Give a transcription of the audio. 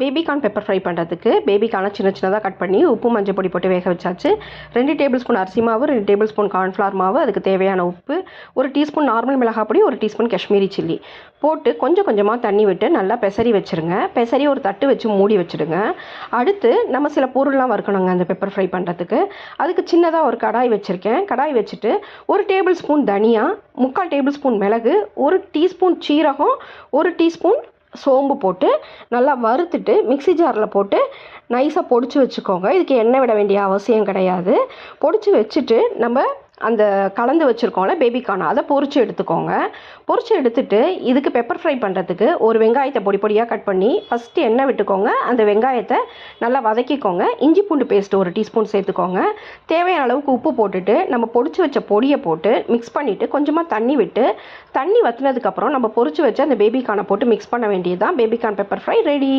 Baby corn pepper fry பண்ணுறதுக்கு பேபிகார்னை சின்ன சின்னதாக கட் பண்ணி உப்பு மஞ்சள் பொடி போட்டு வேக வச்சாச்சு. 2 டேபிள் ஸ்பூன் அரிசி மாவு, 2 டேபிள் ஸ்பூன் கார்ன்ஃப்ளவர் மாவு, அதுக்கு தேவையான உப்பு, 1 டீஸ்பூன் நார்மல் மிளகாய் பொடி, 1 டீஸ்பூன் காஷ்மீரி சில்லி போட்டு கொஞ்சம் கொஞ்சமாக தண்ணி விட்டு நல்லா பெசரி வச்சுருங்க. பெசரி ஒரு தட்டு வச்சு மூடி வச்சுடுங்க. அடுத்து நம்ம சில பொருள்லாம் வறுக்கணுங்க அந்த பெப்பர் ஃப்ரை பண்ணுறதுக்கு. அதுக்கு சின்னதாக ஒரு கடாய் வச்சுருக்கேன். கடாய் வச்சுட்டு 1 டேபிள் ஸ்பூன் தனியா, 3/4 டேபிள் ஸ்பூன் மிளகு, 1 டீஸ்பூன் சீரகம், 1 டீஸ்பூன் சோம்பு போட்டு நல்லா வறுத்துட்டு மிக்ஸி ஜாரில் போட்டு நைஸாக பொடிச்சு வச்சுக்கோங்க. இதுக்கு எண்ணெய் விட வேண்டிய அவசியம் கிடையாது. பொடிச்சு வச்சுட்டு நம்ம அந்த கலந்து வச்சுருக்கோம்ல பேபிகார்ன், அதை பொரிச்சு எடுத்துக்கோங்க. பொரிச்சு எடுத்துட்டு இதுக்கு பெப்பர் ஃப்ரை பண்ணுறதுக்கு ஒரு வெங்காயத்தை பொடி பொடியாக கட் பண்ணி ஃபஸ்ட்டு எண்ணெய் விட்டுக்கோங்க. அந்த வெங்காயத்தை நல்லா வதக்கிக்கோங்க. இஞ்சி பூண்டு பேஸ்ட்டு 1 டீஸ்பூன் சேர்த்துக்கோங்க. தேவையான அளவுக்கு உப்பு போட்டுட்டு நம்ம பொடிச்சு வச்ச பொடியை போட்டு மிக்ஸ் பண்ணிவிட்டு கொஞ்சமாக தண்ணி விட்டு தண்ணி வற்றினதுக்கப்புறம் நம்ம பொரிச்சு வச்சு அந்த பேபிகார்னை போட்டு மிக்ஸ் பண்ண வேண்டியது தான். Baby corn pepper fry ready.